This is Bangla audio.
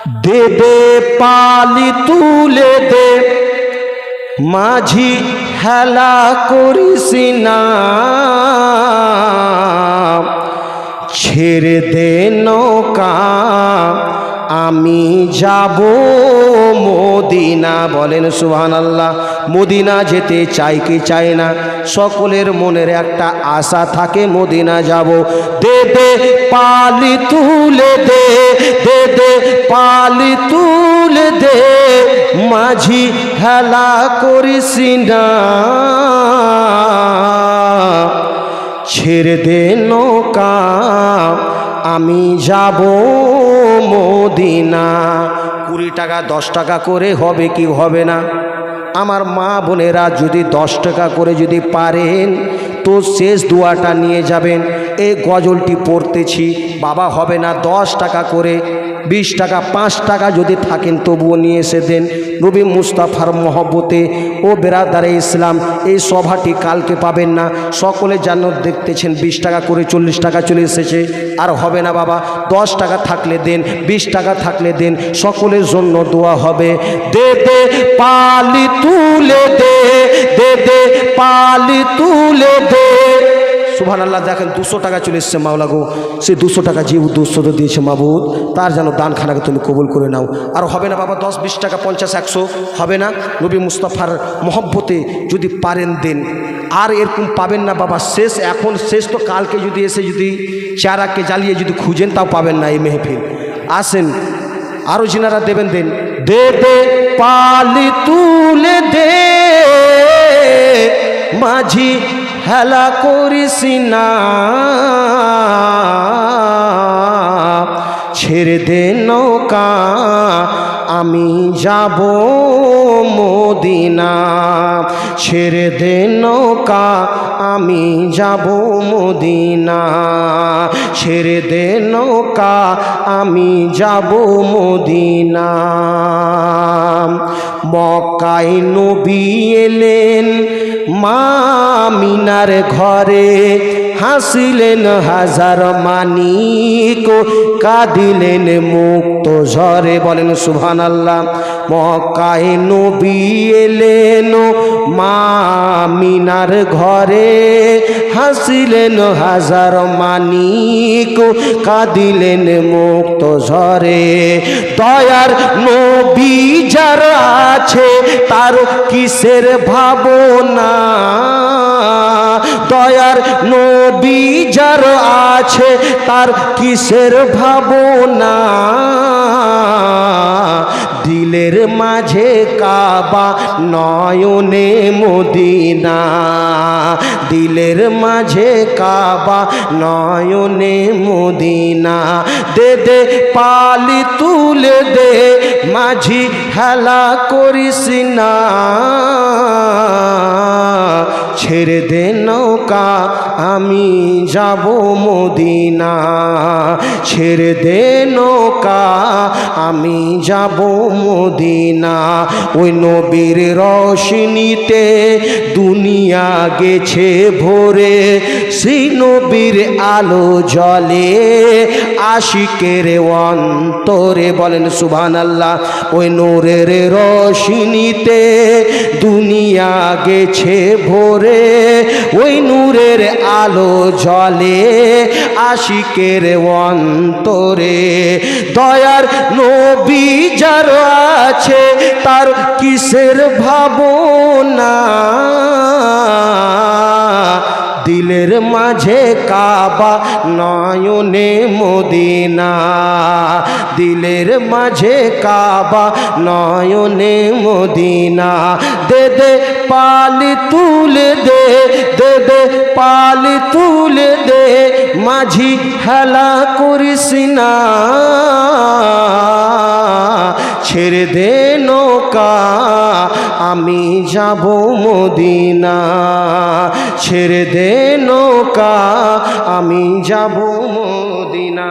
দে দে পালি তুলে দে মাঝি হেলা করিস না, ছেড়ে দে নৌকা আমি যাব মদিনা। বলেন সুবহানাল্লাহ। মদিনা যেতে চাই কি চাই না? সকলের মনের একটা আশা থাকে মদিনা যাব। দে দে পালি তুলে দে, দে দে পালি তুলে দে মাঝি হেলা করিস না, ছেড়ে দে নৌকা আমি যাব মদিনা। 20 টাকা 10 টাকা করে হবে কি হবে না? আমার মা বোনেরা যদি 10 টাকা করে যদি পারেন তো শেষ দোয়াটা নিয়ে যাবেন। এই গজলটি পড়তেছি, বাবা হবে না 10 টাকা করে 20 টাকা 5 টাকা যদি থাকেন তবুও নিয়ে এসে দেন। নবী মুস্তাফার মহব্বতে ও বেরাদারে ইসলাম, এই সভাটি কালকে পাবেন না। সকলে যেন দেখতেছেন 20 টাকা করে 40 টাকা চলে এসেছে। আর হবে না বাবা, 10 টাকা থাকলে দেন, 20 টাকা থাকলে দেন, সকলের জন্য দোয়া হবে। দে দে পালি তুলে দে, দে দে পালি তুলে দে। সুবহানাল্লাহ। দেখেন 200 টাকা চলে এসছে মাওলা গো, সেই 200 টাকা যে উদ্দেশ্য দিয়েছে মাবুদ, তার যেন দানখানাকে তুমি কবুল করে নাও। আর হবে না বাবা 10 20 টাকা 50 100 হবে না। নবী মুস্তাফার মহব্বতে যদি পারেন দেন। আর এরকম পাবেন না বাবা, শেষ এখন শেষ তো কালকে যদি এসে যদি চারাকে জ্বালিয়ে যদি খুঁজেন তাও পাবেন না এই মেহফিল। আসেন আরও যিনারা দেবেন দেন। দে দে পালি তুলে দে মাঝি হেলা করিস না, ছেড়ে দে নৌকা আমি যাব মদিনা, ছেড়ে দে নৌকা আমি যাব মদিনা, ছেড়ে দে নৌকা আমি যাব মদিনা। মক্কায় নবী এলেন মা আমিনার ঘরে, হাসিলেন হাজার মানিক কাঁদিলেন মুক্ত ঝরে। বলেন সুবহানাল্লাহ। মক্কায় নবী এলেন মা আমিনার ঘরে, হাসিলেন হাজার মানিক কাঁদিলেন মুক্ত ঝরে। দয়ার নবী যার আছে তার কিসের ভাবনা, দয়ার নবী যার আছে তার কিসের ভাবনা। দিলের মাঝে কাবা নয়নে মদিনা, দিলের মাঝে কাবা নয়নে মদিনা। দে দে পালি তুলে দে মাঝি হেলা করিস না, ছেড়ে দে নৌকা আমি যাব মদিনা, ছেড়ে দে নৌকা আমি যাব মদিনা। ওই নবীর রোশনীতে দুনিয়া গেছে ভরে, সেই নবীর আলো জ্বলে আশিকের অন্তরে। বলেন সুবহানাল্লাহ। ওই নূরের রোশনীতে দুনিয়া গেছে ভরে, ওই নূরের আলো জ্বলে আশিকের অন্তরে। দয়ার নবী যার আছে তার কিসের ভাবনা, দিলের মাঝে কাবা নয়নে মদিনা, দিলের মাঝে কাবা নয়নে মদিনা। দে দে পালি তুলে দে, দে দে পালি তুলে দে মাঝি হেলা করিস না, ছেড়ে দে নৌকা আমি যাব মদিনা, ছেড়ে দে নৌকা আমি যাব মদিনা।